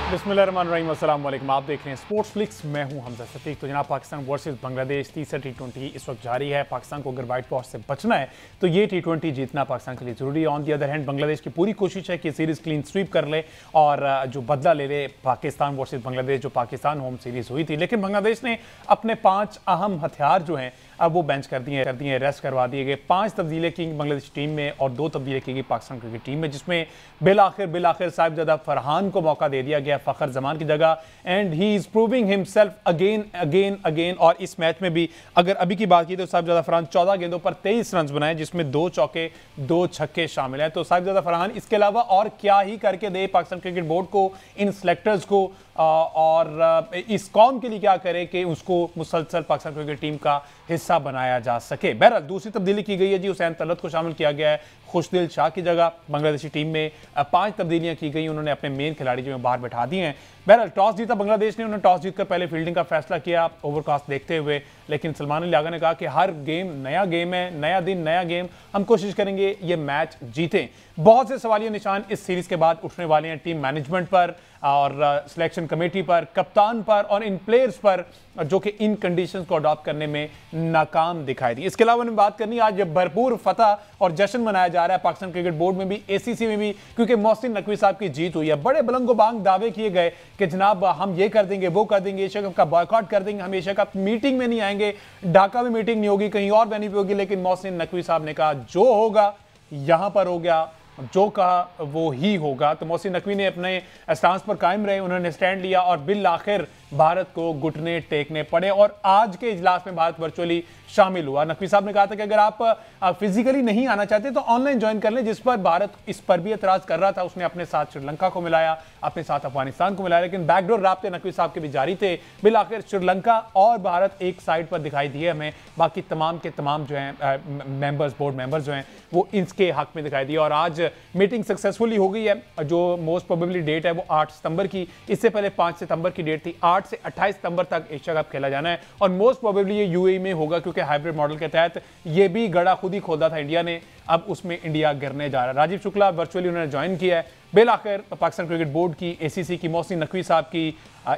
बिस्मिल्लाहिर्रहमानिर्रहीम, अस्सलाम वालेकुम। आप देख रहे हैं स्पोर्ट्स फ्लिक्स, मैं हूं हमजा सतीक। तो जनाब, पाकिस्तान वर्सेस बांग्लादेश तीसरा T20 इस वक्त जारी है। पाकिस्तान को अगर वाइट वॉश से बचना है तो ये T20 जीतना पाकिस्तान के लिए जरूरी है। On the other hand Bangladesh की पूरी कोशिश है कि सीरीज क्लीन स्वीप कर ले और जो बदला ले ले पाकिस्तान वर्सेस बांग्लादेश, जो पाकिस्तान होम सीरीज हुई थी। लेकिन बांग्लादेश ने अपने 5 अहम हथियार जो हैं अब वो बेंच कर दिए, रेस्ट करवा दिए गए। 5 तब्दीलियां की बांग्लादेश टीम में और 2 तब्दीलियां की गई पाकिस्तान क्रिकेट टीम में, जिसमें बिलाखिर साहिबजादा फरहान को मौका दे दिया गया फखर जमान की जगह। And he is proving himself again. और इस मैच में भी अगर अभी की बात की तो साहिबजादा फरहान 14 गेंदों पर 23 रन बनाए, जिसमें 2 चौके 2 छक्के शामिल हैं। तो साहिबजादा फरहान इसके अलावा और क्या ही करके दे पाकिस्तान क्रिकेट बोर्ड को, इन सेलेक्टर्स को, और इस कौम के लिए क्या करे कि उसको मुसलसल पाकिस्तान क्रिकेट टीम का हिस्सा बनाया जा सके। बहरहाल दूसरी तब्दीली की गई है जी, हुसैन तलत को शामिल किया गया है खुशदिल शाह की जगह। बांग्लादेशी टीम में 5 तब्दीलियां की गई, उन्होंने अपने मेन खिलाड़ी जो है बाहर बैठा दिए हैं। बहरहाल टॉस जीता बांग्लादेश ने, उन्होंने टॉस जीतकर पहले फील्डिंग का फैसला किया ओवरकास्ट देखते हुए। लेकिन सलमान अली आगा ने कहा कि हर गेम नया गेम है, नया दिन नया गेम, हम कोशिश करेंगे ये मैच जीतें। बहुत से सवालिया निशान इस सीरीज के बाद उठने वाले हैं टीम मैनेजमेंट पर और सिलेक्शन कमेटी पर, कप्तान पर और इन प्लेयर्स पर जो कि इन कंडीशंस को अडॉप्ट करने में नाकाम दिखाई दी। इसके अलावा हमें बात करनी है, आज भरपूर फतह और जश्न मनाया जा रहा है पाकिस्तान क्रिकेट बोर्ड में भी, ACC में भी, क्योंकि मोहसिन नकवी साहब की जीत हुई है। बड़े बुलंदोबांग दावे किए गए कि जनाब हम ये कर देंगे, वो कर देंगे, एशिया कप का बॉयकॉट कर देंगे, हम एशिया कप मीटिंग में नहीं आएंगे, ढाका में मीटिंग नहीं होगी, कहीं और नहीं होगी। लेकिन मोहसिन नकवी साहब ने कहा जो होगा यहां पर हो गया, जो कहा वो ही होगा। तो मोहसिन नकवी ने अपने स्टांस पर कायम रहे, उन्होंने स्टैंड लिया और बिल आखिर भारत को घुटने टेकने पड़े। और आज के इजलास में भारत वर्चुअली शामिल हुआ। नकवी साहब ने कहा था कि अगर आप फिजिकली नहीं आना चाहते तो ऑनलाइन ज्वाइन कर लें, जिस पर भारत इस पर भी एतराज कर रहा था। उसने अपने साथ श्रीलंका को मिलाया, अपने साथ अफगानिस्तान को मिलाया, लेकिन बैकडोर राब्ते नकवी साहब के भी जारी थे। बिल आखिर श्रीलंका और भारत एक साइड पर दिखाई दिए हमें, बाकी तमाम के तमाम जो हैं मेंबर्स, बोर्ड मेंबर्स जो हैं वो इसके हक में दिखाई दिए। और आज मीटिंग सक्सेसफुली हो गई है। जो मोस्ट प्रोबेबली डेट है वो 8 सितंबर की, इससे पहले 5 सितंबर की डेट थी। 8 से 28 सितंबर तक एशिया कप खेला जाना है और मोस्ट प्रोबेबली ये UAE में होगा, क्योंकि हाइब्रिड मॉडल के तहत ये भी गड़ा खुद ही खोदा था इंडिया ने, अब उसमें इंडिया गिरने जा रहा है। राजीव शुक्ला वर्चुअली उन्होंने ज्वाइन किया है। बिल आखिर पाकिस्तान क्रिकेट बोर्ड की, ACC की, मोहसिन नकवी साहब की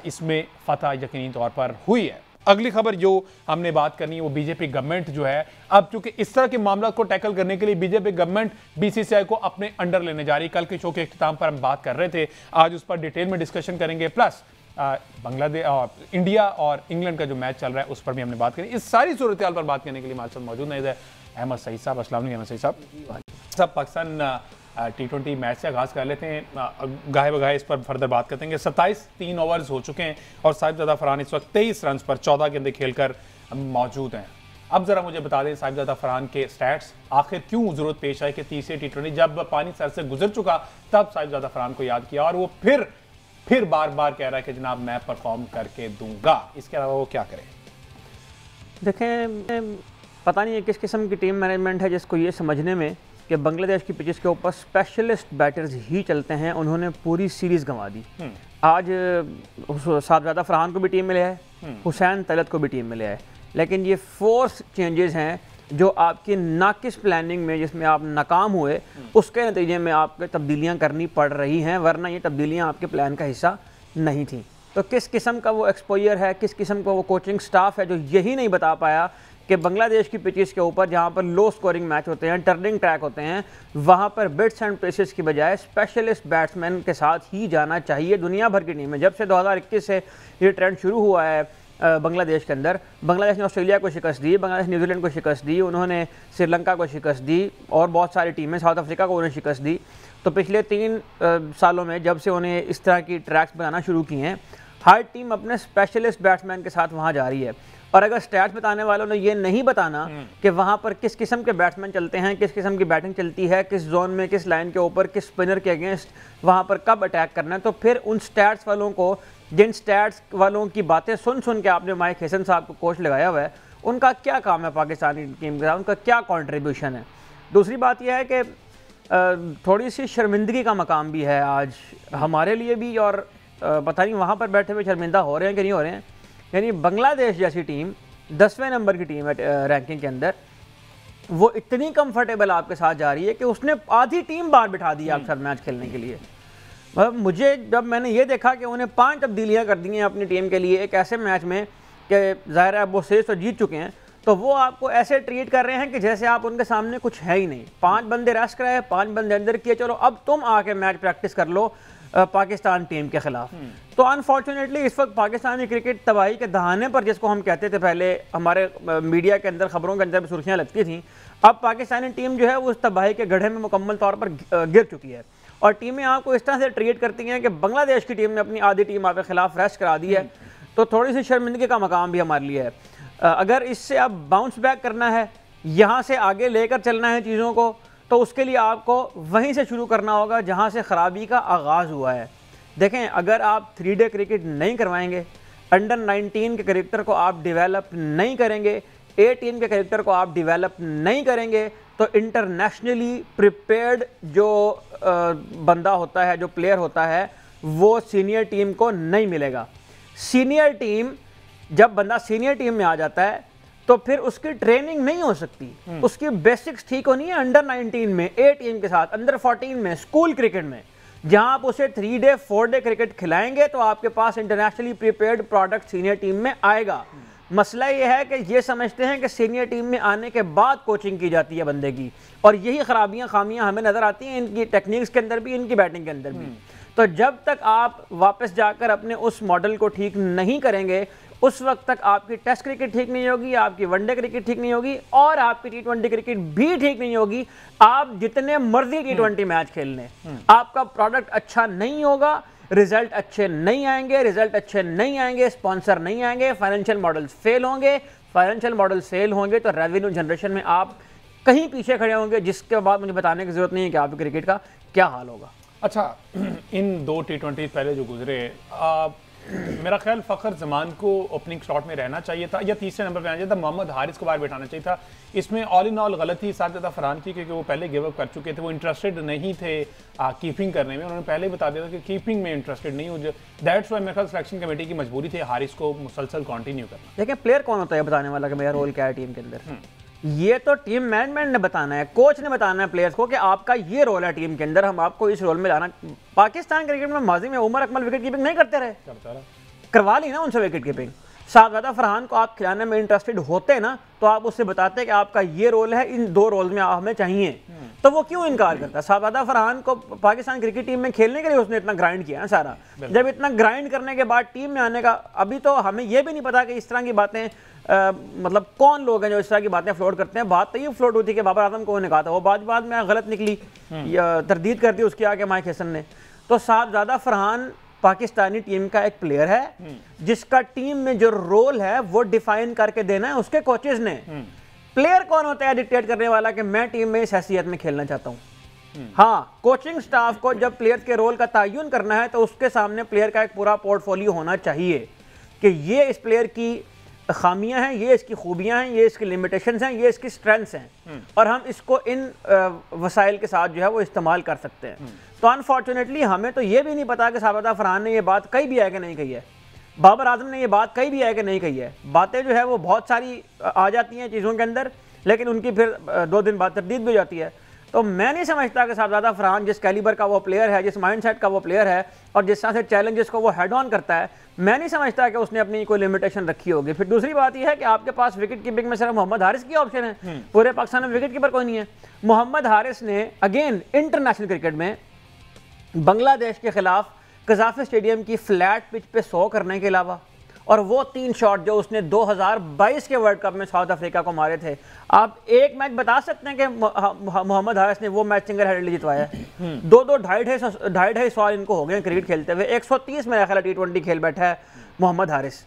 इसमें फतह यकीनी तौर पर हुई है। अगली खबर जो हमने बात करनी है वो बीजेपी गवर्नमेंट जो है, अब चूंकि इस तरह के मामला को टैकल करने के लिए बीजेपी गवर्नमेंट BCCI को अपने अंडर लेने जा रही है। कल के शो के इख्तिताम पर हम बात कर रहे थे, आज उस पर डिटेल में डिस्कशन करेंगे। प्लस बांग्लादेश और इंडिया और इंग्लैंड का जो मैच चल रहा है उस पर भी हमने बात करी। इस सारी सूरत हाल पर बात करने के लिए हमारे साथ मौजूद है अहमद सईद साहब। अस्सलाम वालेकुम अहमद सईद साहब। पाकिस्तान T20 मैच से आगाज़ कर लेते हैं, गाहे बगाहे इस पर फर्दर बात करते हैं। 27 3 ओवर्स हो चुके हैं और साहिबजादा फरहान इस वक्त 23 रन पर 14 गेंदें खेलकर मौजूद हैं। अब जरा मुझे बता दें साहिबजादा फरहान के स्टैट्स, आखिर क्यों जरूरत पेश आई कि तीसरे T20 जब पानी सर से गुजर चुका तब साहिबजादा फरहान को याद किया और वो फिर बार बार कह रहा है कि जनाब मैं परफॉर्म करके दूंगा। इसके अलावा वो क्या करे? देखें, पता नहीं है किस किस्म की टीम मैनेजमेंट है जिसको ये समझने में कि बांग्लादेश की पिचेस के ऊपर स्पेशलिस्ट बैटर्स ही चलते हैं, उन्होंने पूरी सीरीज़ गंवा दी। आज साहिबजादा फरहान को भी टीम में लिया है, हुसैन तलत को भी टीम में लिया है, लेकिन ये फोर्स चेंजेस हैं जो आपकी नाकिस प्लानिंग में, जिसमें आप नाकाम हुए, उसके नतीजे में आपको तब्दीलियां करनी पड़ रही हैं, वरना ये तब्दीलियां आपके प्लान का हिस्सा नहीं थी। तो किस किस्म का वो एक्सपोजर है, किस किस्म का वो कोचिंग स्टाफ है जो यही नहीं बता पाया कि बांग्लादेश की पिचेस के ऊपर जहां पर लो स्कोरिंग मैच होते हैं, टर्निंग ट्रैक होते हैं, वहां पर बिट्स एंड पेसेस की बजाय स्पेशलिस्ट बैट्समैन के साथ ही जाना चाहिए। दुनिया भर की टीम है, जब से 2021 से ये ट्रेंड शुरू हुआ है बांग्लादेश के अंदर, बांग्लादेश ने ऑस्ट्रेलिया को शिकस्त दी, बांग्लादेश न्यूजीलैंड को शिकस्त दी, उन्होंने श्रीलंका को शिकस्त दी और बहुत सारी टीमें, साउथ अफ्रीका को उन्हें शिकस्त दी। तो पिछले 3 सालों में जब से उन्हें इस तरह की ट्रैक्स बनाना शुरू किए हैं, हर टीम अपने स्पेशलिस्ट बैट्समैन के साथ वहाँ जा रही है। और अगर स्टैट्स बताने वालों ने ये नहीं बताना कि वहाँ पर किस किस्म के बैट्समैन चलते हैं, किस किस्म की बैटिंग चलती है, किस जोन में, किस लाइन के ऊपर, किस स्पिनर के अगेंस्ट वहाँ पर कब अटैक करना है, तो फिर उन स्टैट्स वालों को, जिन स्टैट्स वालों की बातें सुन के आपने माइक हसन साहब को कोच लगाया हुआ है, उनका क्या काम है पाकिस्तानी टीम के साथ, उनका क्या कॉन्ट्रीब्यूशन है। दूसरी बात यह है कि थोड़ी सी शर्मिंदगी का मकाम भी है आज हमारे लिए भी, और पता नहीं वहाँ पर बैठे हुए शर्मिंदा हो रहे हैं कि नहीं हो रहे हैं। यानी बांग्लादेश जैसी टीम 10वें नंबर की टीम है रैंकिंग के अंदर, वो इतनी कंफर्टेबल आपके साथ जा रही है कि उसने आधी टीम बाहर बिठा दी अक्सर मैच खेलने के लिए। मुझे जब मैंने ये देखा कि उन्हें 5 तब्दीलियाँ कर दी हैं अपनी टीम के लिए एक ऐसे मैच में कि ज़ाहिर है वो सीरीज तो जीत चुके हैं, तो वो आपको ऐसे ट्रीट कर रहे हैं कि जैसे आप उनके सामने कुछ है ही नहीं। 5 बंदे रेस्ट कराए, 5 बंदे अंदर किए, चलो अब तुम आके मैच प्रैक्टिस कर लो पाकिस्तान टीम के खिलाफ। तो अनफॉर्चुनेटली इस वक्त पाकिस्तानी क्रिकेट तबाही के दहाने पर, जिसको हम कहते थे पहले हमारे मीडिया के अंदर, खबरों के अंदर भी सुर्खियाँ लगती थीं, अब पाकिस्तानी टीम जो है वो उस तबाही के गड्ढे में मुकम्मल तौर पर गिर चुकी है। और टीमें आपको इस तरह से ट्रीट करती हैं कि बांग्लादेश की टीम ने अपनी आधी टीम आपके खिलाफ रेस्ट करा दी है, तो थोड़ी सी शर्मिंदगी का मकाम भी हमारे लिए है। अगर इससे अब बाउंस बैक करना है, यहाँ से आगे लेकर चलना है चीज़ों को, तो उसके लिए आपको वहीं से शुरू करना होगा जहाँ से ख़राबी का आगाज़ हुआ है। देखें, अगर आप 3 डे क्रिकेट नहीं करवाएंगे, अंडर 19 के क्रिकेटर को आप डेवलप नहीं करेंगे, 18 के क्रिकेटर को आप डेवलप नहीं करेंगे, तो इंटरनेशनली प्रिपेयर्ड जो बंदा होता है, जो प्लेयर होता है, वो सीनियर टीम को नहीं मिलेगा। सीनियर टीम, जब बंदा सीनियर टीम में आ जाता है तो फिर उसकी ट्रेनिंग नहीं हो सकती, उसकी बेसिक्स ठीक होनी है अंडर 19 में, 18 के साथ, अंडर 14 में, स्कूल क्रिकेट में। जहां आप उसे 3 डे 4 डे क्रिकेट खिलाएंगे तो आपके पास internationally prepared product senior team में आएगा। मसला यह है कि ये समझते हैं कि सीनियर टीम में आने के बाद कोचिंग की जाती है बंदे की, और यही खराबियां खामियां हमें नजर आती हैं इनकी टेक्निक्स के अंदर भी, इनकी बैटिंग के अंदर भी। तो जब तक आप वापस जाकर अपने उस मॉडल को ठीक नहीं करेंगे, उस वक्त तक आपकी टेस्ट क्रिकेट ठीक नहीं होगी, आपकी वनडे क्रिकेट ठीक नहीं होगी, और आपकी T20 क्रिकेट भी ठीक नहीं होगी। आप जितने मर्जी T20 मैच खेल लें, आपका प्रोडक्ट अच्छा नहीं होगा, रिजल्ट अच्छे नहीं आएंगे, स्पॉन्सर नहीं आएंगे, फाइनेंशियल मॉडल्स फेल होंगे। फाइनेंशियल मॉडल फेल होंगे तो रेवेन्यू जनरेशन में आप कहीं पीछे खड़े होंगे, जिसके बाद मुझे बताने की जरूरत नहीं है कि आपके क्रिकेट का क्या हाल होगा। अच्छा, इन 2 T20 पहले जो गुजरे, मेरा ख्याल फ़खर जमान को ओपनिंग स्लॉट में रहना चाहिए था या तीसरे नंबर पे आना चाहिए था, मोहम्मद हारिस को बाहर बैठाना चाहिए था। इसमें ऑल इन ऑल गलती साथ ज़्यादा फरहान की, क्योंकि वो पहले गिव अप कर चुके थे, वो इंटरेस्टेड नहीं थे कीपिंग करने में। उन्होंने पहले बता दिया था कि कीपिंग में इंटरेस्टेड नहीं हूँ, दैट्स वाई मेरे ख्याल सिलेक्शन कमेटी की मजबूरी थी हारिस को मुसलसल कंटिन्यू करना। देखिए, प्लेयर कौन होता है बताने वाला कि मेरा रोल क्या है टीम के अंदर? ये तो टीम मैनेजमेंट ने बताना है, कोच ने बताना है प्लेयर्स को कि आपका ये रोल है टीम के अंदर, हम आपको इस रोल में लाना। पाकिस्तान क्रिकेट में माजी में उमर अकमल विकेट कीपिंग नहीं करते रहे, करवा ली ना उनसे विकेट कीपिंग। शाहजादा फरहान को आप खिलाने में इंटरेस्टेड होते ना, तो आप उससे बताते कि आपका ये रोल है, इन 2 रोल में हमें चाहिए, तो वो क्यों इनकार करता? शाहजादा फरहान को पाकिस्तान क्रिकेट टीम में खेलने के लिए उसने इतना ग्राइंड किया है सारा। जब इतना ग्राइंड करने के बाद टीम में आने का, अभी तो हमें ये भी नहीं पता कि इस तरह की बातें मतलब कौन लोग हैं जो इस तरह की बातें फ्लोट करते हैं। बात तो ये फ्लोट हुई थी कि बाबर आजम को उन्होंने कहा था, वो बाद में गलत निकली, तरदीद कर दी उसके आगे माइक हसन ने। तो शाहजादा फरहान पाकिस्तानी टीम का एक प्लेयर है जिसका टीम में जो रोल है वो डिफाइन करके देना है उसके कोचेस ने। प्लेयर कौन होता है डिक्टेट करने वाला कि मैं टीम में इस हैसियत में खेलना चाहता हूं? हाँ, कोचिंग स्टाफ को जब प्लेयर के रोल का तयन करना है तो उसके सामने प्लेयर का एक पूरा पोर्टफोलियो होना चाहिए कि ये इस प्लेयर की खामियां हैं, ये इसकी खूबियां हैं, ये इसकी लिमिटेशंस हैं, ये इसकी स्ट्रेंथ्स हैं, और हम इसको इन वसाइल के साथ जो है वो इस्तेमाल कर सकते हैं। तो अनफॉर्चुनेटली हमें तो ये भी नहीं पता कि शाहजादा फरहान ने ये बात कही भी है कि नहीं कही है, बाबर आजम ने ये बात कही भी है कि नहीं कही है। बातें जो है वो बहुत सारी आ जाती हैं चीज़ों के अंदर, लेकिन उनकी फिर 2 दिन बाद तरदीद भी हो जाती है। तो मैं नहीं समझता कि शाहजादा फरहान जिस कैलिबर का वो प्लेयर है, जिस माइंडसेट का वो प्लेयर है, और जिस तरह से चैलेंजेस को वो हेड ऑन करता है, मैं नहीं समझता कि उसने अपनी कोई लिमिटेशन रखी होगी। फिर दूसरी बात यह है कि आपके पास विकेट कीपिंग में सिर्फ मोहम्मद हारिस की ऑप्शन है, पूरे पाकिस्तान में विकेट कीपर कोई नहीं है। मोहम्मद हारिस ने अगेन इंटरनेशनल क्रिकेट में बांग्लादेश के खिलाफ कजाफी स्टेडियम की फ्लैट पिच पे 100 करने के अलावा, और वो 3 शॉट जो उसने 2022 के वर्ल्ड कप में साउथ अफ्रीका को मारे थे, आप एक मैच बता सकते हैं कि मोहम्मद हारिस ने वो मैच सिंगल हैंडेडली जितवाया है? 2-2 ढाई सौ इनको हो गए क्रिकेट खेलते हुए, 130 मेरा ख्याल T20 खेल बैठा है मोहम्मद हारिस।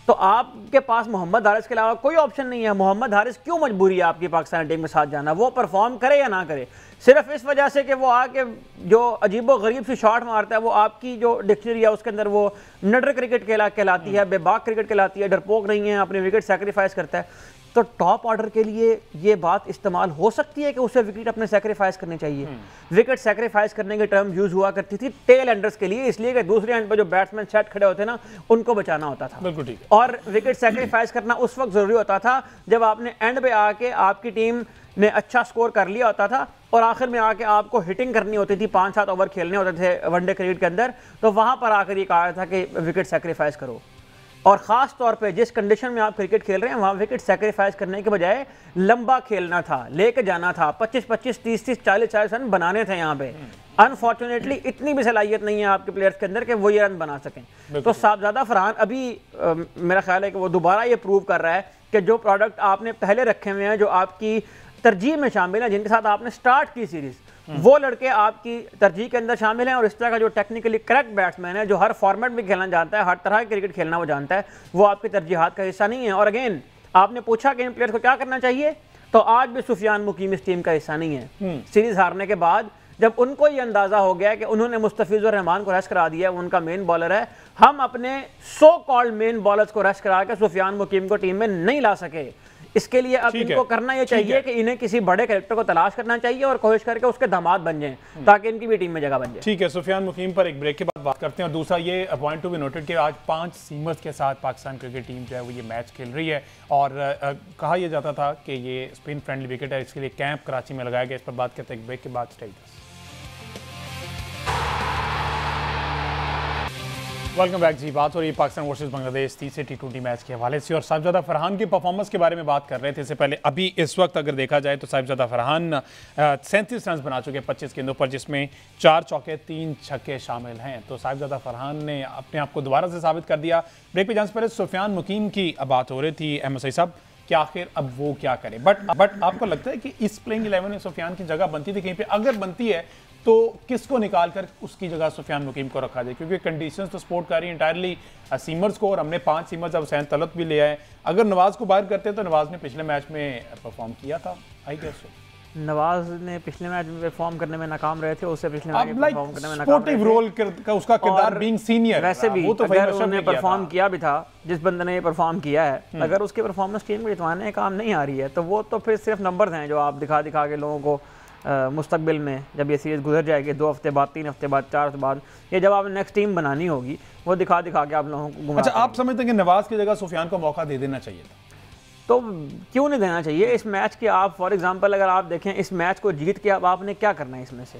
तो आपके पास मोहम्मद हारिस के अलावा कोई ऑप्शन नहीं है। मोहम्मद हारिस क्यों मजबूरी है आपकी पाकिस्तान टीम के साथ जाना? वो परफॉर्म करे या ना करे, सिर्फ इस वजह से कि वो आके जो अजीबो गरीब सी शॉट मारता है, वो आपकी जो डिक्शनरी है उसके अंदर वो नडर क्रिकेट कहलाती है, बेबाक क्रिकेट कहलाती है, डरपोक नहीं है, अपनी विकेट सेक्रीफाइस करता है। तो टॉप ऑर्डर के लिए ये बात इस्तेमाल हो सकती है कि उसे विकेट अपने सेक्रीफाइस करनी चाहिए। विकेट सेक्रीफाइस करने की टर्म यूज हुआ करती थी टेल एंडर्स के लिए, इसलिए कि दूसरे एंड पर जो बैट्समैन सेट खड़े होते ना, उनको बचाना होता था। बिल्कुल ठीक। और विकेट सेक्रीफाइस करना उस वक्त जरूरी होता था जब आपने एंड पे आके आपकी टीम ने अच्छा स्कोर कर लिया होता था और आखिर में आके आपको हिटिंग करनी होती थी, 5-7 ओवर खेलने होते थे वनडे क्रिकेट के अंदर, तो वहाँ पर आकर ये कहा था कि विकेट सेक्रीफाइस करो। और ख़ास तौर पे जिस कंडीशन में आप क्रिकेट खेल रहे हैं वहाँ विकेट सेक्रीफाइस करने के बजाय लंबा खेलना था, लेके जाना था, 25-25, 30-30, 40-40 रन बनाने थे यहाँ पे। अनफॉर्चुनेटली इतनी भी सलाहियत नहीं है आपके प्लेयर्स के अंदर कि वो ये रन बना सकें। तो साहबजादा फरहान अभी मेरा ख्याल है कि वो दोबारा ये प्रूव कर रहा है कि जो प्रोडक्ट आपने पहले रखे हुए हैं, जो आपकी तरजीह में शामिल है, जिनके साथ आपने स्टार्ट की सीरीज़, वो लड़के आपकी तरजीह के अंदर शामिल हैं। और इस तरह का जो टेक्निकली करेक्ट बैट्समैन है, जो हर फॉर्मेट में खेलना जानता है, हर तरह की क्रिकेट खेलना वो जानता है, वो आपकी तरजीहात का हिस्सा नहीं है। और अगेन आपने पूछा कि इन प्लेयर को क्या करना चाहिए, तो आज भी सुफियान मुकीम इस टीम का हिस्सा नहीं है। सीरीज हारने के बाद जब उनको ये अंदाजा हो गया कि उन्होंने मुस्तफिजुर रहमान को रेस्ट करा दिया, उनका मेन बॉलर है, हम अपने सो कॉल्ड मेन बॉलर्स को रेस्ट करा के सुफियान मुकीम को टीम में नहीं ला सके। इसके लिए अब इनको करना ये चाहिए कि इन्हें किसी बड़े कैरेक्टर को तलाश करना चाहिए और कोशिश करके उसके दामाद बन जाएं, ताकि इनकी भी टीम में जगह बन जाए। ठीक है, सुफियान मुकीम पर एक ब्रेक के बाद बात करते हैं। और दूसरा ये पॉइंट टू बी नोटेड कि आज 5 सीमर्स के साथ पाकिस्तान क्रिकेट टीम जो है वो ये मैच खेल रही है। और कहा यह जाता था कि ये स्पिन फ्रेंडली विकेट है, इसके लिए कैंप कराची में लगाया गया। इस पर बात करते हैं एक ब्रेक के बाद। Stay with us. Welcome back ji. बात हो रही है पाकिस्तान वर्सेस बांग्लादेश तीसरे T20 मैच के हवाले से और साहिबजादा फरहान की परफॉर्मेंस के बारे में बात कर रहे थे। इससे पहले अभी इस वक्त अगर देखा जाए तो साहिबजादा फरहान 37 रन बना चुके हैं 25 गेंदों पर, जिसमें 4 चौके 3 छक्के शामिल हैं। तो साहिबजादा फरहान ने अपने आप को दोबारा से साबित कर दिया। ब्रेक पे जाने से पहले सुफियान मुकीम की बात हो रही थी अहमद सईद साहब कि आखिर अब वो क्या करें। बट आपको लगता है कि इस प्लेइंग 11 में सुफियान की जगह बनती थी कहीं पे? अगर बनती है तो किसको निकाल कर उसकी जगह सुफियान मुकीम को रखा जाए? क्योंकि कंडीशंस तो सपोर्ट कर रही इंटायरली सीमर्स को, और हमने 5 सीमर्स अब हुसैन तलत भी ले आए। अगर नवाज को बाहर करते तो नवाज ने पिछले मैच में परफॉर्म किया था, आई गेस सो। नवाज ने पिछले मैच में परफॉर्म करने में नाकाम रहे थे, उससे पिछले मैच में परफॉर्म करने में नाकाम स्पोर्टिव रोल का उसका किरदार बीइंग सीनियर, वैसे भी वो तो अगर उन्होंने परफॉर्म किया भी था, जिस बंदे ने ये परफॉर्म किया है, अगर उसकी परफॉर्मेंस टीम को जितवाने काम नहीं आ रही है तो वो तो फिर सिर्फ नंबर्स हैं जो आप दिखा के लोगों को मुस्तकबिल में जब ये सीरीज़ गुजर जाएगी 2 हफ्ते बाद, 3 हफ्ते बाद, 4 हफ्ते बाद, ये जब आपने नेक्स्ट टीम बनानी होगी, वो दिखा के आप लोगों को गुमराह। अच्छा, आप समझते हैं कि नवाज की जगह सुफियान को मौका दे देना चाहिए था? तो क्यों नहीं देना चाहिए? इस मैच के आप फॉर एग्जांपल अगर आप देखें, इस मैच को जीत के अब आपने क्या करना है इसमें से?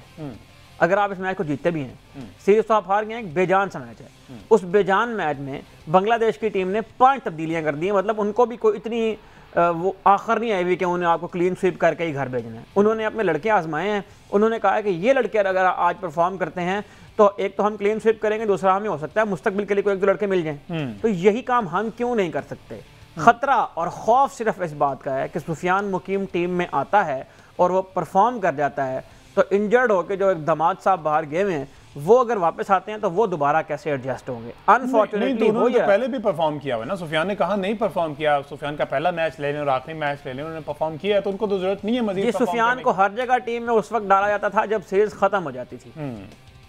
अगर आप इस मैच को जीतते भी हैं, सीरीज तो आप हार गए, एक बेजान सा मैच है। उस बेजान मैच में बांग्लादेश की टीम ने 5 तब्दीलियां कर दी हैं। मतलब उनको भी कोई इतनी वो आखिर नहीं आई हुई कि उन्हें आपको क्लीन स्वीप करके ही घर भेजना है। उन्होंने अपने लड़के आजमाए हैं। उन्होंने कहा है कि ये लड़के अगर आज परफॉर्म करते हैं तो एक तो हम क्लीन स्वीप करेंगे, दूसरा हमें हो सकता है मुस्तकबिल के लिए कोई 1-2 लड़के मिल जाएं। तो यही काम हम क्यों नहीं कर सकते? खतरा और खौफ सिर्फ इस बात का है कि सुफियान मुकीम टीम में आता है और वो परफॉर्म कर जाता है, तो इंजर्ड होकर जो एक दामाद साहब बाहर गए हुए हैं, वो अगर वापस आते हैं तो वो दोबारा कैसे एडजस्ट होंगे? अनफॉर्चुनेटली उन्होंने पहले भी परफॉर्म किया हुआ ना। सुफियान ने कहा नहीं परफॉर्म किया, सुफियान का पहला मैच ले लें और आखिरी मैच ले लें, उन्होंने परफॉर्म किया है तो उनको तो जरूरत नहीं है मजीद। सुफियान को हर जगह टीम में उस वक्त डाला जाता था जब सीरीज खत्म हो जाती थी,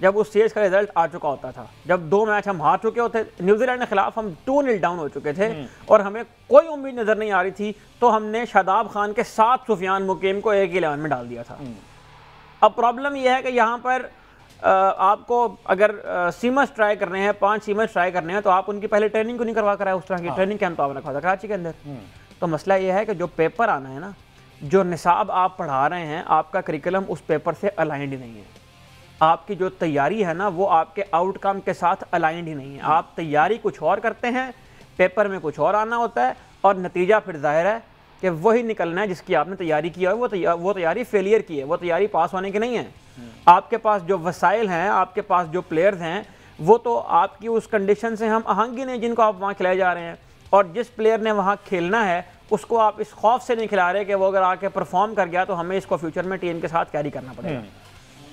जब उस सीरीज का रिजल्ट आ चुका होता था, जब 2 मैच हम हार चुके होते, न्यूजीलैंड के खिलाफ हम 2-0 डाउन हो चुके थे और हमें कोई उम्मीद नजर नहीं आ रही थी, तो हमने शादाब खान के साथ सुफियान मुकीम को एक 11 में डाल दिया था। अब प्रॉब्लम यह है कि यहाँ पर आपको अगर सीमर्स ट्राई करने हैं, 5 सीमर्स ट्राई करने हैं, तो आप उनकी पहले ट्रेनिंग को नहीं करवा कराया। उस तरह की ट्रेनिंग कैंप तो आपने रखा था कराची के अंदर। तो मसला यह है कि जो पेपर आना है ना, जो निसाब आप पढ़ा रहे हैं, आपका करिकुलम उस पेपर से अलाइंड ही नहीं है। आपकी जो तैयारी है ना, वो आपके आउटकम के साथ अलाइंड ही नहीं है। आप तैयारी कुछ और करते हैं, पेपर में कुछ और आना होता है, और नतीजा फिर जाहिर है कि वही निकलना है जिसकी आपने तैयारी की है। वो तैयारी फेलियर की है, वो तैयारी पास होने की नहीं है। आपके पास जो वसाइल हैं, आपके पास जो प्लेयर्स हैं, वो तो आपकी उस कंडीशन से हम आहंगी नहीं जिनको आप वहाँ खिलाए जा रहे हैं। और जिस प्लेयर ने वहाँ खेलना है उसको आप इस खौफ से नहीं खिला रहे कि वो अगर आके परफॉर्म कर गया तो हमें इसको फ्यूचर में टीम के साथ कैरी करना पड़ेगा।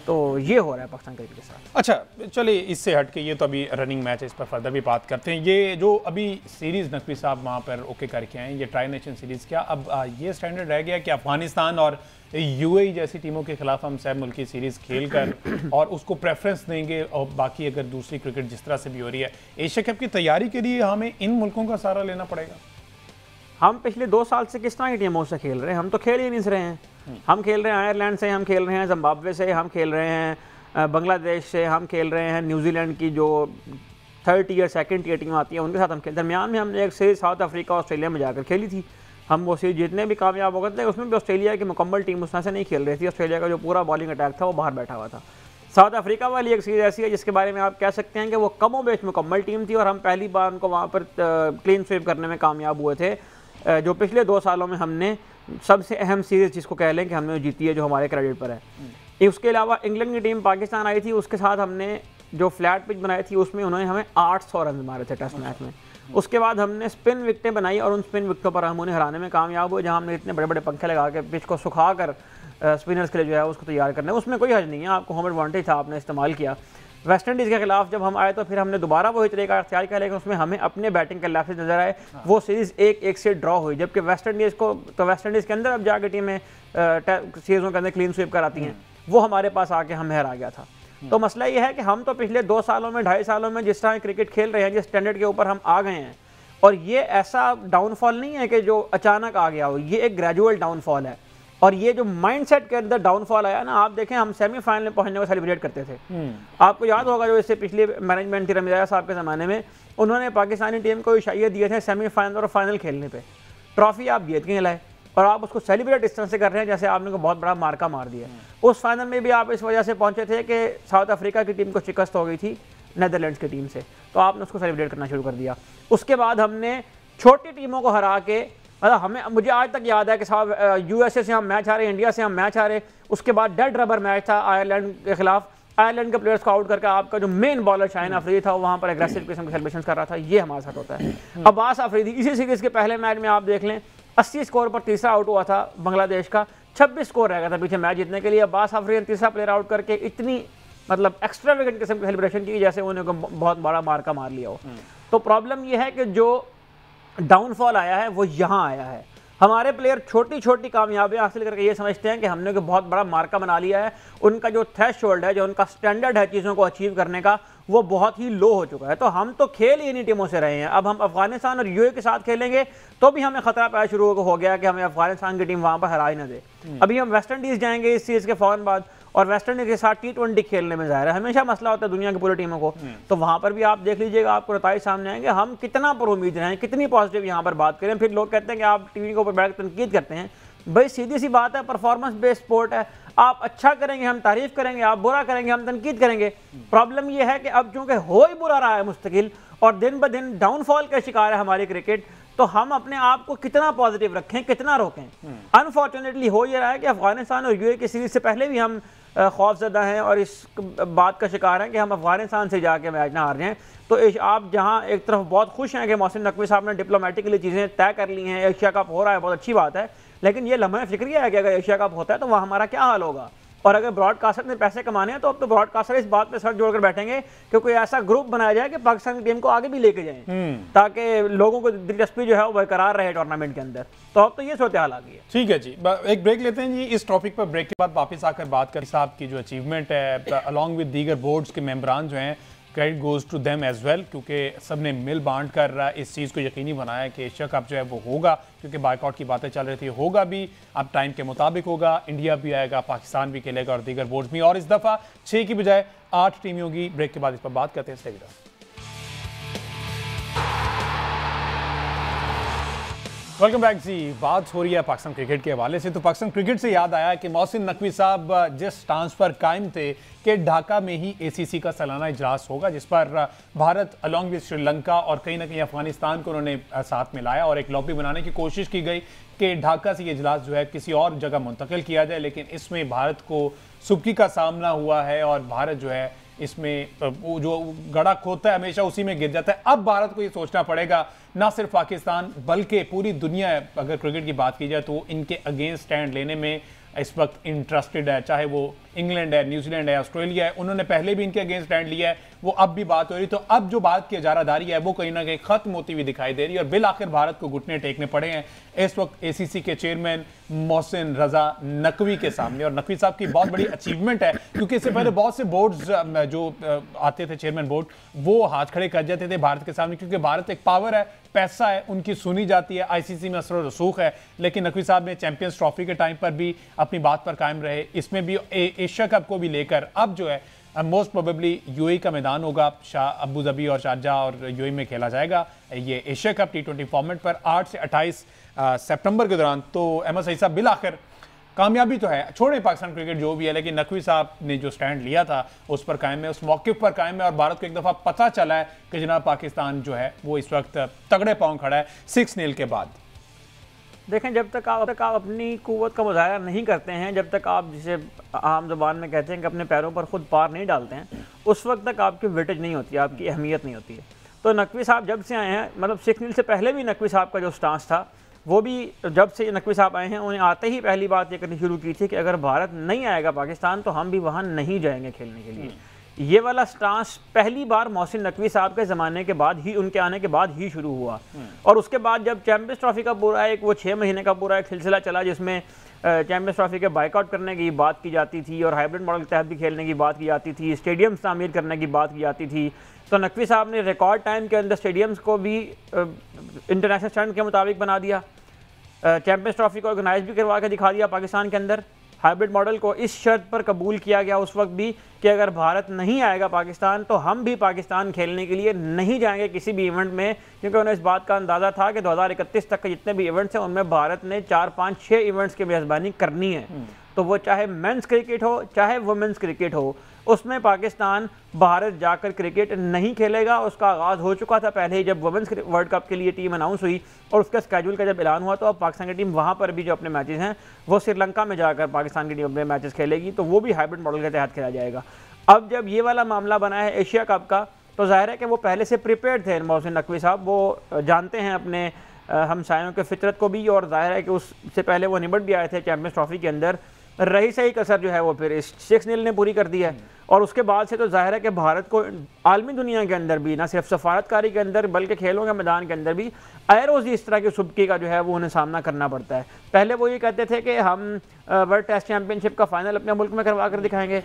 तो ये हो रहा है पाकिस्तान क्रिकेट के साथ। अच्छा, चलिए इससे हट के ये तो अभी रनिंग मैच है, इस पर फर्दर भी बात करते हैं। ये जो अभी सीरीज़ नकवी साहब वहाँ पर ओके करके आए, ये ट्राई नेशन सीरीज़, क्या अब ये स्टैंडर्ड रह गया कि अफगानिस्तान और यूएई जैसी टीमों के खिलाफ हम सह मुल्की सीरीज़ खेल कर और उसको प्रेफरेंस देंगे, और बाकी अगर दूसरी क्रिकेट जिस तरह से भी हो रही है, एशिया कप की तैयारी के लिए हमें इन मुल्कों का सहारा लेना पड़ेगा? हम पिछले 2 साल से किस तरह की टीमों से खेल रहे हैं? हम तो खेल ही नहीं रहे हैं। हम खेल रहे हैं आयरलैंड से, हम खेल रहे हैं जिम्बाब्वे से, हम खेल रहे हैं बांग्लादेश से, हम खेल रहे हैं न्यूजीलैंड की जो 3rd tier 2nd tier team आती है उनके साथ हम खेल। दरमियान में हमने एक सीरीज साउथ अफ्रीका ऑस्ट्रेलिया में जाकर खेली थी, हम वो सीरीज जीतने भी कामयाब हो गए थे। उसमें भी ऑस्ट्रेलिया की मुकम्मल टीम उस तरह से नहीं खेल रही थी, ऑस्ट्रेलिया का जो पूरा बॉलिंग अटैक था वो बाहर बैठा हुआ था। साउथ अफ्रीका वाली एक सीरीज ऐसी है जिसके बारे में आप कह सकते हैं कि वो कमो बेश मुकम्मल टीम थी और हम पहली बार उनको वहाँ पर क्लीन स्वीप करने में कामयाब हुए थे। जो पिछले 2 सालों में हमने सबसे अहम सीरीज़ जिसको कह लें कि हमने जीती है, जो हमारे क्रेडिट पर है। उसके अलावा इंग्लैंड की टीम पाकिस्तान आई थी, उसके साथ हमने जो फ्लैट पिच बनाई थी उसमें उन्होंने हमें 800 रन मारे थे टेस्ट मैच में। उसके बाद हमने स्पिन विकेटें बनाई और उन स्पिन विकेटों पर हम उन्हें हराने में कामयाब हुए, जहाँ हमने इतने बड़े बड़े पंखे लगा के पिच को सुखा कर स्पिनर्स के लिए जो है उसको तैयार करना है। उसमें कोई हर्ज नहीं है, आपको होम एडवांटेज था, आपने इस्तेमाल किया। वेस्ट इंडीज़ के खिलाफ जब हम आए तो फिर हमने दोबारा वही तरीका अख्तियार किया, लेकिन उसमें हमें अपने बैटिंग के लैप्सेस नजर आए। वो सीरीज़ 1-1 से ड्रॉ हुई, जबकि वेस्ट इंडीज़ के अंदर अब जाके टीमें सीरीज़ों के अंदर क्लीन स्वीप कराती हैं, वो हमारे पास आके हमें हरा गया था। तो मसला ये है कि हम तो पिछले 2 सालों में 2.5 सालों में जिस तरह क्रिकेट खेल रहे हैं, जिस स्टैंडर्ड के ऊपर हम आ गए हैं, और ये ऐसा डाउनफॉल नहीं है कि जो अचानक आ गया हो, ये एक ग्रेजुअल डाउनफॉल है। और ये जो माइंडसेट के अंदर डाउनफॉल आया ना, आप देखें हम सेमीफाइनल में पहुंचने को सेलिब्रेट करते थे। आपको याद होगा जो इससे पिछले मैनेजमेंट थी रमीज़ा साहब के ज़माने में, उन्होंने पाकिस्तानी टीम को इशारे दिए थे सेमीफाइनल और फाइनल खेलने पे, ट्रॉफी आप जीत के लाए और आप उसको सेलिब्रेट इस तरह से कर रहे हैं जैसे आपने को बहुत बड़ा मार्का मार दिया। उस फाइनल में भी आप इस वजह से पहुंचे थे कि साउथ अफ्रीका की टीम को शिकस्त हो गई थी नेदरलैंड्स की टीम से, तो आपने उसको सेलिब्रेट करना शुरू कर दिया। उसके बाद हमने छोटी टीमों को हरा के, मतलब मुझे आज तक याद है कि साहब यूएसए से हम मैच हारे, इंडिया से हम मैच हारे, उसके बाद डेड रबर मैच था आयरलैंड के खिलाफ, आयरलैंड के प्लेयर्स को आउट करके आपका जो मेन बॉलर शाहीन अफरीदी था वो वहाँ पर एग्रेसिव किस्म के सेलिब्रेशन कर रहा था। ये हमारे साथ होता है। अब्बास अफरीदी इसी सीरीज़ के पहले मैच में आप देख लें 80 स्कोर पर तीसरा आउट हुआ था बांग्लादेश का, 26 स्कोर रह गया था पीछे मैच जीतने के लिए। अब्बास अफरीदी ने तीसरा प्लेयर आउट करके इतनी मतलब एक्स्ट्रावेगेंट किस्म की सेलिब्रेशन की जैसे उन्होंने बहुत बड़ा मार्का मार लिया हो। तो प्रॉब्लम यह है कि जो डाउनफॉल आया है वो यहाँ आया है। हमारे प्लेयर छोटी छोटी कामयाबियां हासिल करके ये समझते हैं कि हमने को बहुत बड़ा मार्का बना लिया है, उनका जो थ्रेशोल्ड है, जो उनका स्टैंडर्ड है चीज़ों को अचीव करने का, वो बहुत ही लो हो चुका है। तो हम तो खेल ही इन्हीं टीमों से रहे हैं। अब हम अफगानिस्तान और यूएई के साथ खेलेंगे तो भी हमें खतरा पैदा शुरू हो गया कि हमें अफगानिस्तान की टीम वहाँ पर हरा ही ना दे। अभी हम वेस्ट इंडीज़ जाएंगे इस चीज़ के फ़ौरन बाद, और वेस्ट इंडीज़ के साथ T20 खेलने में ज़ाहिर है हमेशा मसला होता है दुनिया की पूरी टीमों को, तो वहाँ पर भी आप देख लीजिएगा, आपको नतीजे सामने आएंगे। हम कितना पर उम्मीद रहें, कितनी पॉजिटिव यहाँ पर बात करें। फिर लोग कहते हैं कि आप टीवी के ऊपर बैठ कर तनकीद करते हैं। भाई सीधी सी बात है, परफॉर्मेंस बेस्ड स्पोर्ट है। आप अच्छा करेंगे हम तारीफ करेंगे, आप बुरा करेंगे हम तनकीद करेंगे। प्रॉब्लम यह है कि अब चूंकि हो ही बुरा रहा है मुस्तकिल और दिन ब दिन डाउनफॉल का शिकार है हमारी क्रिकेट, तो हम अपने आप को कितना पॉजिटिव रखें, कितना रोकें। अनफॉर्चुनेटली हो ये रहा है कि अफगानिस्तान और यूएई की सीरीज से पहले भी हम खौफजदा हैं और इस बात का शिकार हैं कि हम अफगानिस्तान से जाके मैच ना हार जाएं। तो आप जहां एक तरफ बहुत खुश हैं कि मोहसिन नकवी साहब ने डिप्लोमेटिकली चीज़ें तय कर ली हैं, एशिया कप हो रहा है, बहुत अच्छी बात है, लेकिन ये लम्हा फिक्रिया है कि अगर एशिया कप होता है तो वह हमारा क्या हाल होगा। और अगर ब्रॉडकास्टर ने पैसे कमाने हैं तो अब तो ब्रॉडकास्टर इस बात पे सर जोड़कर बैठेंगे कि कोई ऐसा ग्रुप बनाया जाए कि पाकिस्तान की टीम को आगे भी लेके जाएं, ताकि लोगों को दिलचस्पी जो है वो बरकरार रहे टूर्नामेंट के अंदर। तो अब तो ये सूरत हाल आ गई है। ठीक है जी, एक ब्रेक लेते हैं जी। इस टॉपिक पर ब्रेक के बाद वापस आकर बात करें साहब की जो अचीवमेंट है अलॉन्ग विद दीगर बोर्ड्स के मेंबरान जो हैं, credit goes to them as well, क्योंकि सब ने मिल बांट कर इस चीज़ को यकीनी बनाया कि एशिया कप जो है वो होगा, क्योंकि बायकॉट की बातें चल रही थी, होगा भी, अब टाइम के मुताबिक होगा, इंडिया भी आएगा, पाकिस्तान भी खेलेगा और दीगर बोर्ड्स भी, और इस दफ़ा 6 की बजाय 8 टीमें होगी। ब्रेक के बाद इस पर बात करते हैं। Stay welcome back ji. बात हो रही है पाकिस्तान क्रिकेट के हवाले से, तो पाकिस्तान क्रिकेट से याद आया कि मोहसिन नकवी साहब जिस स्टांस पर कायम थे कि ढाका में ही ACC का सालाना इजलास होगा, जिस पर भारत अलॉन्ग विद श्रीलंका और कहीं ना कहीं अफगानिस्तान को उन्होंने साथ में लाया और एक लॉबी बनाने की कोशिश की गई कि ढाका से ये इजलास जो है किसी और जगह मुंतकिल किया जाए, लेकिन इसमें भारत को सुबकी का सामना हुआ है और भारत जो है इसमें वो जो गड़ा खोदता है हमेशा उसी में गिर जाता है। अब भारत को ये सोचना पड़ेगा, ना सिर्फ पाकिस्तान बल्कि पूरी दुनिया अगर क्रिकेट की बात की जाए तो इनके अगेंस्ट स्टैंड लेने में इस वक्त इंटरेस्टेड है, चाहे वो इंग्लैंड है, न्यूजीलैंड है, ऑस्ट्रेलिया है, उन्होंने पहले भी इनके अगेंस्ट स्टैंड लिया है, वो अब भी बात हो रही। तो अब जो भारत की इजारादारी है वो कहीं ना कहीं खत्म होती हुई दिखाई दे रही है और बिल आखिर भारत को घुटने टेकने पड़े हैं इस वक्त ACC के चेयरमैन मोहसिन रजा नकवी के सामने। और नकवी साहब की बहुत बड़ी अचीवमेंट है, क्योंकि इससे पहले बहुत से बोर्ड्स जो आते थे चेयरमैन बोर्ड, वो हाथ खड़े कर जाते थे भारत के सामने, क्योंकि भारत एक पावर है, पैसा है, उनकी सुनी जाती है, ICC में असर रसूख है। लेकिन नकवी साहब ने चैंपियंस ट्रॉफी के टाइम पर भी अपनी बात पर कायम रहे, इसमें भी एशिया कप को भी लेकर अब जो है मोस्ट प्रोबेबली यूएई का मैदान होगा, अबू धाबी और शारजाह और यूएई में खेला जाएगा ये एशिया कप T20 फॉर्मेट पर 8 से 28 सितंबर के दौरान। तो अहमद सईद साहब, बिलाखिर कामयाबी तो है, छोड़े पाकिस्तान क्रिकेट जो भी है, लेकिन नकवी साहब ने जो स्टैंड लिया था उस पर कायम है, उस मौक़िफ़ पर कायम है और भारत को एक दफ़ा पता चला है कि जनाब पाकिस्तान जो है वो इस वक्त तगड़े पांव खड़ा है 6-0 के बाद। देखें, जब तक आप अपनी कुव्वत का मुजाहरा नहीं करते हैं, जब तक आप जिसे आम ज़बान में कहते हैं कि अपने पैरों पर खुद पार नहीं डालते हैं, उस वक्त तक आपकी वेटेज नहीं होती है, आपकी अहमियत नहीं होती है। तो नकवी साहब जब से आए हैं, मतलब 6-0 से पहले भी नकवी साहब का जो स्टांस था वो भी, जब से नकवी साहब आए हैं उन्हें आते ही पहली बात ये करनी शुरू की थी कि अगर भारत नहीं आएगा पाकिस्तान तो हम भी वहाँ नहीं जाएंगे खेलने के लिए। ये वाला स्टांस पहली बार मोहसिन नकवी साहब के ज़माने के बाद ही, उनके आने के बाद ही शुरू हुआ। और उसके बाद जब चैम्पियंस ट्रॉफी का पूरा एक वो 6 महीने का पूरा एक सिलसिला चला जिसमें चैम्पियंस ट्रॉफी के बाइकआउट करने की बात की जाती थी और हाइब्रिड मॉडल के तहत भी खेलने की बात की जाती थी, स्टेडियम्स तामीर करने की बात की जाती थी, तो नकवी साहब ने रिकॉर्ड टाइम के अंदर स्टेडियम्स को भी इंटरनेशनल स्टैंडर्ड के मुताबिक बना दिया, चैम्पियंस ट्रॉफी को ऑर्गेनाइज भी करवा के दिखा दिया पाकिस्तान के अंदर। हाइब्रिड मॉडल को इस शर्त पर कबूल किया गया उस वक्त भी कि अगर भारत नहीं आएगा पाकिस्तान तो हम भी पाकिस्तान खेलने के लिए नहीं जाएंगे किसी भी इवेंट में, क्योंकि उन्हें इस बात का अंदाज़ा था कि 2031 तक के जितने भी इवेंट्स हैं उनमें भारत ने 4, 5, 6 इवेंट्स की मेज़बानी करनी है। तो वो चाहे मेंस क्रिकेट हो चाहे वुमेंस क्रिकेट हो, उसमें पाकिस्तान भारत जाकर क्रिकेट नहीं खेलेगा। उसका आगाज़ हो चुका था पहले ही जब वुमेंस वर्ल्ड कप के लिए टीम अनाउंस हुई और उसका स्केड्यूल का जब ऐलान हुआ, तो अब पाकिस्तान की टीम वहाँ पर भी जो अपने मैचेस हैं वो श्रीलंका में जाकर पाकिस्तान की टीम अपने मैचेस खेलेगी, तो वो भी हाइब्रिड मॉडल के तहत खेला जाएगा। अब जब ये वाला मामला बना है एशिया कप का, तो जाहिर है कि वो पहले से प्रिपेयर्ड थे मोहसिन नकवी साहब, वो जानते हैं अपने हमसायों के फितरत को भी, और जाहिर है कि उससे पहले वो निबट भी आए थे चैम्पियंस ट्रॉफी के अंदर। रही सही कसर जो है वो फिर इस 6-0 ने पूरी कर दी है, और उसके बाद से तो जाहिर है कि भारत को आलमी दुनिया के अंदर भी, ना सिर्फ सफारतकारी के अंदर बल्कि खेलों के मैदान के अंदर भी आए रोज़ इस तरह की सुबकी का जो है वो उन्हें सामना करना पड़ता है। पहले वो ये कहते थे कि हम वर्ल्ड टेस्ट चैम्पियनशिप का फाइनल अपने मुल्क में करवा कर दिखाएंगे,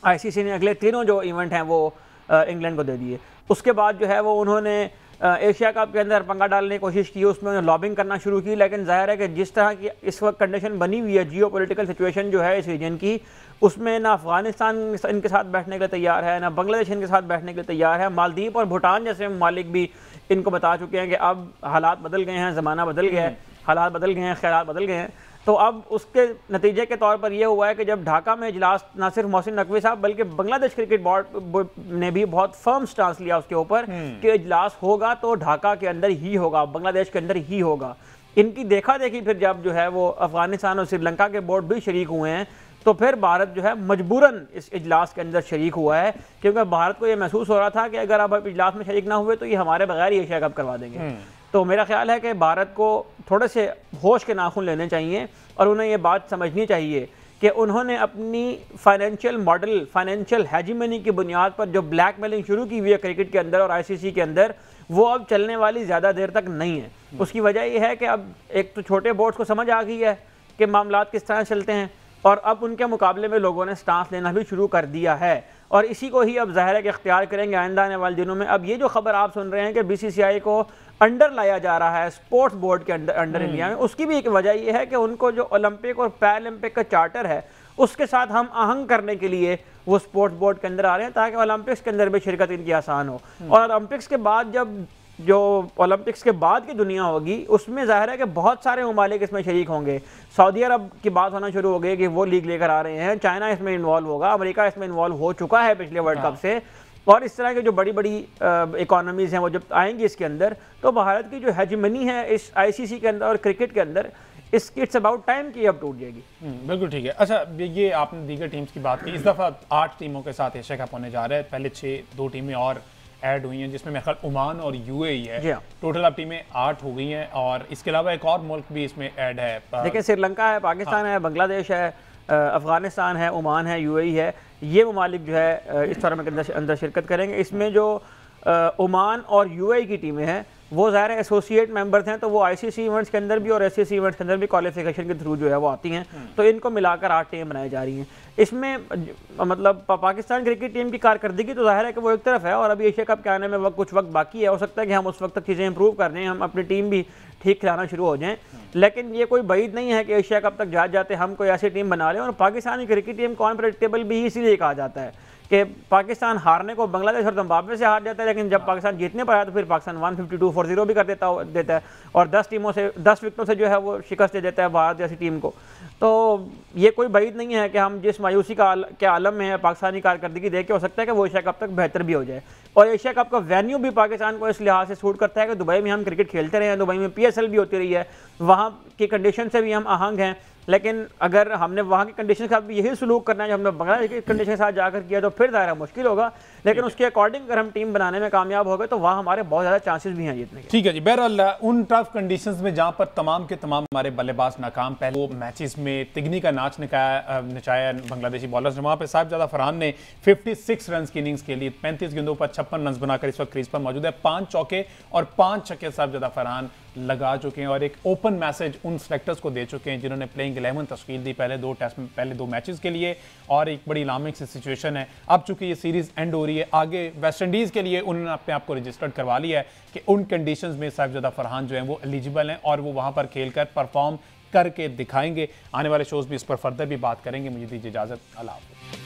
ICC ने अगले तीनों जो इवेंट हैं वो इंग्लैंड को दे दिए। उसके बाद जो है वो उन्होंने एशिया कप के अंदर पंगा डालने की कोशिश की, उसमें उन्होंने लॉबिंग करना शुरू की, लेकिन जाहिर है कि जिस तरह की इस वक्त कंडीशन बनी हुई है, जियो पॉलिटिकल सिचुएशन जो है इस रीजन की, उसमें ना अफगानिस्तान इनके साथ बैठने के लिए तैयार है, ना बांग्लादेश इनके साथ बैठने के लिए तैयार है। मालदीव और भूटान जैसे ममालिक भी इनको बता चुके हैं कि अब हालात बदल गए हैं, ज़माना बदल गया है, हालात बदल गए हैं, ख्यालात बदल गए हैं। तो अब उसके नतीजे के तौर पर यह हुआ है कि जब ढाका में इजलास, ना सिर्फ मोहसिन नकवी साहब बल्कि बांग्लादेश क्रिकेट बोर्ड ने भी बहुत फर्म स्टांस लिया उसके ऊपर कि इजलास होगा तो ढाका के अंदर ही होगा, बांग्लादेश के अंदर ही होगा। इनकी देखा देखी फिर जब जो है वो अफगानिस्तान और श्रीलंका के बोर्ड भी शरीक हुए हैं, तो फिर भारत जो है मजबूरन इस इजलास के अंदर शरीक हुआ है, क्योंकि भारत को यह महसूस हो रहा था कि अगर अब इजलास में शरीक ना हुए तो ये हमारे बगैर ही एशिया कप करवा देंगे। तो मेरा ख्याल है कि भारत को थोड़े से होश के नाखून लेने चाहिए और उन्हें ये बात समझनी चाहिए कि उन्होंने अपनी फाइनेंशियल मॉडल, फाइनेंशियल हेजिमनी की बुनियाद पर जो ब्लैकमेलिंग शुरू की हुई है क्रिकेट के अंदर और ICC के अंदर, वो अब चलने वाली ज़्यादा देर तक नहीं है। उसकी वजह यह है कि अब एक तो छोटे बोर्ड्स को समझ आ गई है कि मामलात किस तरह चलते हैं, और अब उनके मुकाबले में लोगों ने स्टांस लेना भी शुरू कर दिया है, और इसी को ही अब ज़ाहिर है कि इख्तियार करेंगे आइंदा आने वाले दिनों में। अब ये जो खबर आप सुन रहे हैं कि BCCI को अंडर लाया जा रहा है स्पोर्ट्स बोर्ड के अंडर इंडिया में, उसकी भी एक वजह यह है कि उनको जो ओलंपिक और पैरालंपिक का चार्टर है उसके साथ हम आहंग करने के लिए वो स्पोर्ट्स बोर्ड के अंदर आ रहे हैं, ताकि ओलंपिक्स के अंदर भी शिरकत इनकी आसान हो। और ओलंपिक्स के बाद जब जो ओलंपिक्स के बाद की दुनिया होगी उसमें जाहिर है कि बहुत सारे ममालिक इसमें शरीक होंगे। सऊदी अरब की बात होना शुरू हो गई कि वो लीग लेकर आ रहे हैं, चाइना इसमें इन्वॉल्व होगा, अमेरिका इसमें इन्वॉल्व हो चुका है पिछले वर्ल्ड कप से, और इस तरह की जो बड़ी बड़ी इकोनॉमीज़ हैं वो जब आएंगी इसके अंदर, तो भारत की जो हेजिमनी है इस ICC के अंदर और क्रिकेट के अंदर, इट्स अबाउट टाइम कि अब टूट जाएगी। बिल्कुल ठीक है। अच्छा, ये आपने दीगर टीम्स की बात की, इस दफ़ा 8 टीमों के साथ एशिया कप होने जा रहा है, पहले 2 टीमें और ऐड हुई हैं जिसमें मेरे ख्याल ओमान और UAE है, टोटल अब टीमें 8 हो गई हैं, और इसके अलावा एक और मुल्क भी इसमें ऐड है। देखिए, श्रीलंका है, पाकिस्तान है, बांग्लादेश है, अफगानिस्तान है, ओमान है, UAE है, ये ममालिक जो है इस टूर्नामेंट के अंदर शिरकत करेंगे। इसमें जो ओमान और UAE की टीमें हैं वो ज़ाहिर है एसोसिएट मेंबर्स हैं, तो वो ICC इवेंट्स के अंदर भी और SCC इवेंट्स के अंदर भी क्वालिफिकेशन के थ्रू जो है वो आती हैं, तो इनको मिलाकर 8 टीम बनाई जा रही हैं। इसमें मतलब पाकिस्तान क्रिकेट टीम की कारकर्दगी तो जाहिर है कि वो एक तरफ है, और अभी एशिया कप के आने में कुछ वक्त बाकी है, हो सकता है कि हम उस वक्त तक चीज़ें इंप्रूव कर दें, हम अपनी टीम भी ठीक खिलाना शुरू हो जाएं, लेकिन ये कोई बैद नहीं है कि एशिया कप तक जाते हम कोई ऐसी टीम बना लें। और पाकिस्तानी क्रिकेट टीम को अनप्रेडिक्टेबल भी इसीलिए कहा जाता है कि पाकिस्तान हारने को बांग्लादेश और जिम्बाब्वे से हार जाता है, लेकिन जब पाकिस्तान जीतने पर आया तो फिर पाकिस्तान 152 for 0 भी कर देता है और 10 विकेटों से जो है वो शिकस्त दे देता है भारत जैसी टीम को। तो ये कोई बात नहीं है कि हम जिस मायूसी के आलम में है पाकिस्तानी कारकर्दगी देख के हो सकता है कि वो एशिया कप तक बेहतर भी हो जाए। और एशिया कप का वेन्यू भी पाकिस्तान को इस लिहाज से सूट करता है कि दुबई में हम क्रिकेट खेलते रहे हैं, दुबई में PSL भी होती रही है, वहाँ की कंडीशन से भी हम आहंग हैं। लेकिन अगर हमने वहाँ की कंडीशन के साथ भी यही सलूक करना है जो हमने बांग्लादेश की कंडीशन के साथ जाकर किया तो फिर ज़्यादा मुश्किल होगा, लेकिन उसके अकॉर्डिंग अगर हम टीम बनाने में कामयाब हो गए तो वहाँ हमारे बहुत ज़्यादा चांसेस भी हैं जीतने के। ठीक है जी, बहरहाल उन टफ कंडीशंस में जहां पर तमाम के तमाम हमारे बल्लेबाज नाकाम, पहले वो मैचेस में तिगनी का नाच नचाया बांग्लादेशी बॉलर्स ने, वहां पे साहिबजादा फरहान ने 56 रन की इनिंग्स के लिए 35 गेंदों पर 56 रन बनाकर इस वक्त क्रीज पर मौजूद है। 5 चौके और 5 छक्के साहिबजादा फरहान लगा चुके हैं और एक ओपन मैसेज उन सेलेक्टर्स को दे चुके हैं जिन्होंने प्लेइंग 11 तश्कील दी पहले 2 टेस्ट में, पहले 2 मैचेस के लिए। और एक बड़ी अलार्मिंग सी सिचुएशन है, अब चूंकि ये सीरीज एंड हो रही है, आगे वेस्ट इंडीज के लिए उन्होंने अपने आप को रजिस्टर्ड करवा लिया है कि उन कंडीशंस में साहिबजादा फरहान जो है वो एलिजिबल हैं और वो वहां पर खेलकर परफॉर्म करके दिखाएंगे। आने वाले शोज भी इस पर फर्दर भी बात करेंगे। मुझे दीजिए इजाजत, अल्लाह हाफ़िज़।